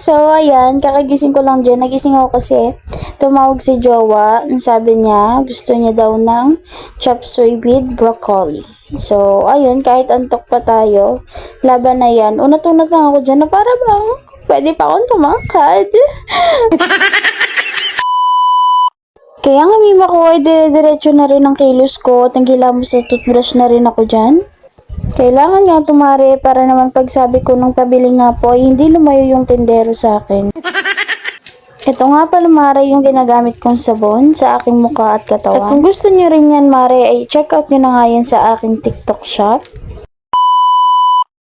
So, ayan, kakagising ko lang dyan. Nagising ako kasi tumawag si Jowa. Sabi niya, gusto niya daw ng chop suey with broccoli. So, ayun, kahit antok pa tayo, laban na yan. Unat-unat lang ako dyan na para bang pwede pa akong tumangkad. Kaya nga mima ko ay dire-diretso na rin ang kilos ko at nanggilamos sa toothbrush na rin ako dyan. Kailangan nga tumari para naman pagsabi ko nung pabili nga po ay hindi lumayo yung tindero sa akin. Ito nga pala Mare yung ginagamit kong sabon sa aking mukha at katawan. At kung gusto nyo rin yan Mare ay check out nyo na nga yan sa aking TikTok shop.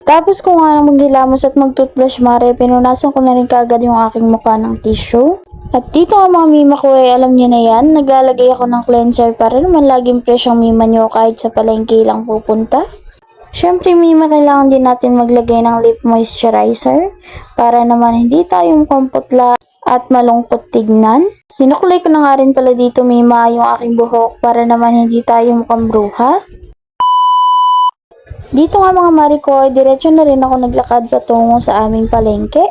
Tapos kung nga maghilamos at mag-toothbrush Mare, pinunasan ko na rin kaagad yung aking mukha ng tissue. At dito nga mga mima ko ay alam nyo na yan, naglalagay ako ng cleanser para naman laging fresh ang mima nyo kahit sa palengke lang pupunta. Syempre mima, kailangan din natin maglagay ng lip moisturizer para naman hindi tayo kumputla at malungkot tignan. Sinukulay ko na nga rin pala dito mima yung aking buhok para naman hindi tayo mukhang bruha. Dito nga mga mariko, diretso na rin ako naglakad patungo sa aming palengke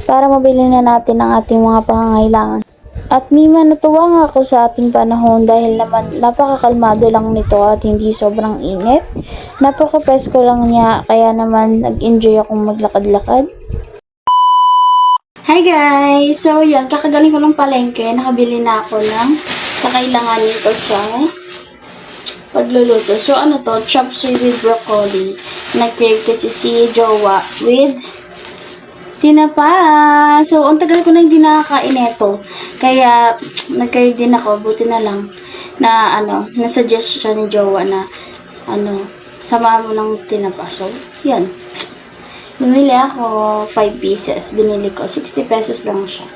para mabili na natin ang ating mga pangangailangan. At mima, natuwa nga ako sa ating panahon dahil naman napakakalmado lang nito at hindi sobrang init. Napaka-presko lang niya kaya naman nag-enjoy akong maglakad-lakad. Hi guys! So yan, kakagaling ko ng palengke, nakabili na ako ng kakailangan nito sa pagluluto. So ano to, chop suey with broccoli. Nag-crave kasi si Jowa with tinapa. So ang tagal ko na hindi nakakain ito. Kaya nag-crave din ako, buti na lang na na-suggest siya ni Jowa na samahan mo ng tinapa. So yan. Bumili ako 5 pieces. Binili ko 60 pesos lang siya.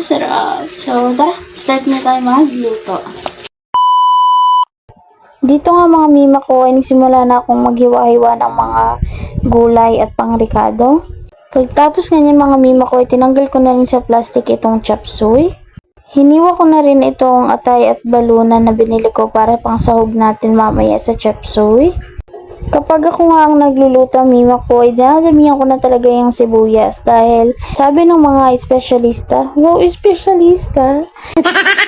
Sarap. So tara, start na tayo magluto. Dito nga mga mima ko ay nagsimula na akong maghiwa-hiwa ng mga gulay at pangrikado. Pagtapos ganyan mga mima ko ay tinanggal ko na rin sa plastic itong chop suey. Hiniwa ko na rin itong atay at balunan na binili ko para pang sahog natin mamaya sa chop suey. Kapag ako nga ang nagluluto mima ko ay dinadamihan ko na talaga yung sibuyas dahil sabi ng mga espesyalista, wow espesyalista,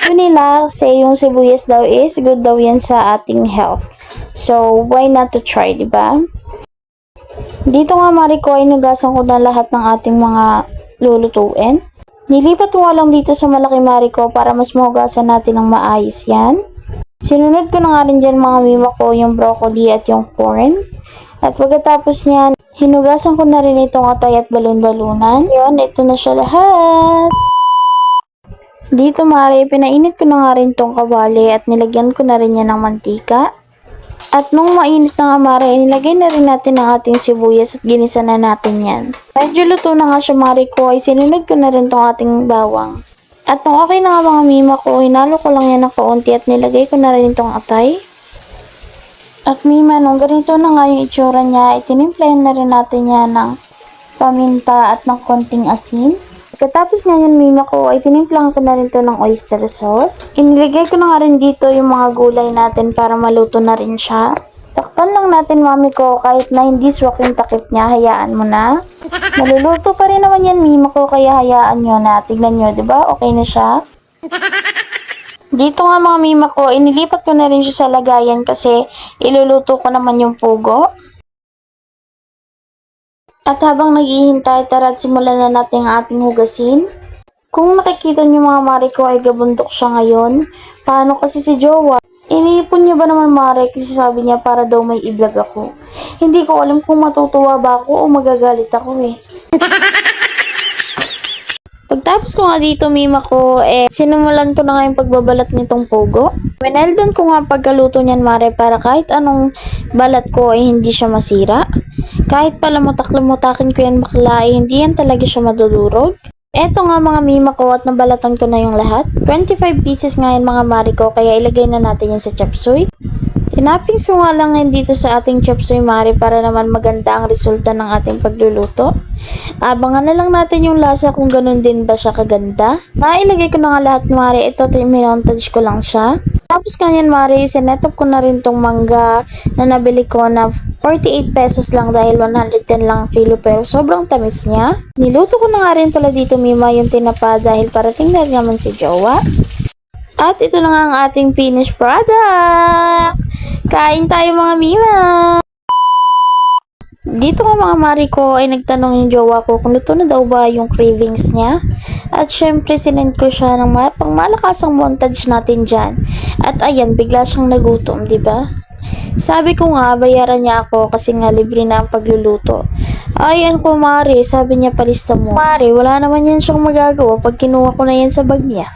nila kasi yung sibuyas daw is good daw yan sa ating health. So why not to try, diba? Dito nga mariko ay nugasan ko na lahat ng ating mga lulutuin. Nilipat ko nga lang dito sa malaki mariko para mas mahugasan natin ng maayos yan. Sinunod ko na nga rin dyan mga mima ko yung broccoli at yung corn. At pagkatapos niyan, hinugasan ko na rin itong atay at balon-balunan. Yun, ito na siya lahat. Dito mare, pinainit ko na nga rin itong kawali at nilagyan ko na rin yan ng mantika. At nung mainit na nga mare, nilagay na rin natin ang ating sibuyas at ginisa na natin yan. Medyo luto na nga siya mare ko ay sinunod ko na rin itong ating bawang. At nung okay na nga mga mima ko, hinalo ko lang yan ng kaunti at nilagay ko na rin itong atay. At mima, nung ganito na nga yung itsura niya, itinimplayan na rin natin yan ng paminta at ng konting asin. Pagkatapos nga yan mima ko, ay tinimplahan ko na rin to ng oyster sauce. Iniligay ko na nga rin dito yung mga gulay natin para maluto na rin siya. Takpan lang natin mami ko kahit na hindi swak yung takip niya, hayaan mo na. Maluluto pa rin naman yan mima ko kaya hayaan nyo na. Tignan nyo, diba? Okay na siya. Dito nga mga mima ko, inilipat ko na rin siya sa lagayan kasi iluluto ko naman yung pugo. At habang naghihintay, tara't simulan na natin ang ating hugasin. Kung nakikita nyo mga mari ko ay gabundok siya ngayon. Paano kasi si Jowa? Iniipon niya ba naman mare kasi sabi niya para daw may i-vlog ako. Hindi ko alam kung matutuwa ba ako o magagalit ako eh. Pagtapos ko nga dito mima ko, sinimulan ko na nga yung pagbabalat nitong pugo. Wineldan ko nga pagkaluto niyan mare para kahit anong balat ko ay hindi siya masira. Kahit pala mutak-lumutakin ko yan bakla ay hindi yan talaga siya madudurog. Eto nga mga mima ko at nabalatan ko na yung lahat. 25 pieces nga yan mga mari ko kaya ilagay na natin yan sa chop suey. Tinaping so nga lang yan dito sa ating chop suey mari para naman maganda ang resulta ng ating pagluluto. Abangan na lang natin yung lasa kung ganun din ba siya kaganda. Nailagay ko na nga lahat mari. Ito minontage ko lang siya. Tapos ganyan Mari, sinetop ko na rin tong mangga na nabili ko na 48 pesos lang dahil 110 lang kilo pero sobrang tamis niya. Niluto ko na nga rin pala dito Mima yung tinapa dahil parating na rin naman si Jowa. At ito na nga ang ating finished product! Kain tayo mga Mima! Dito nga mga Mari ko ay nagtanong yung jowa ko kung luto na daw ba yung cravings niya. At syempre sinend ko siya ng pangmalakasang montage natin dyan. At ayan, bigla siyang nagutom, di ba? Sabi ko nga, bayaran niya ako kasi nga libre na ang pagluluto. Ayan ko Mari, sabi niya palista mo. Mari, wala naman yan siyang magagawa pag kinuha ko na yan sa bag niya.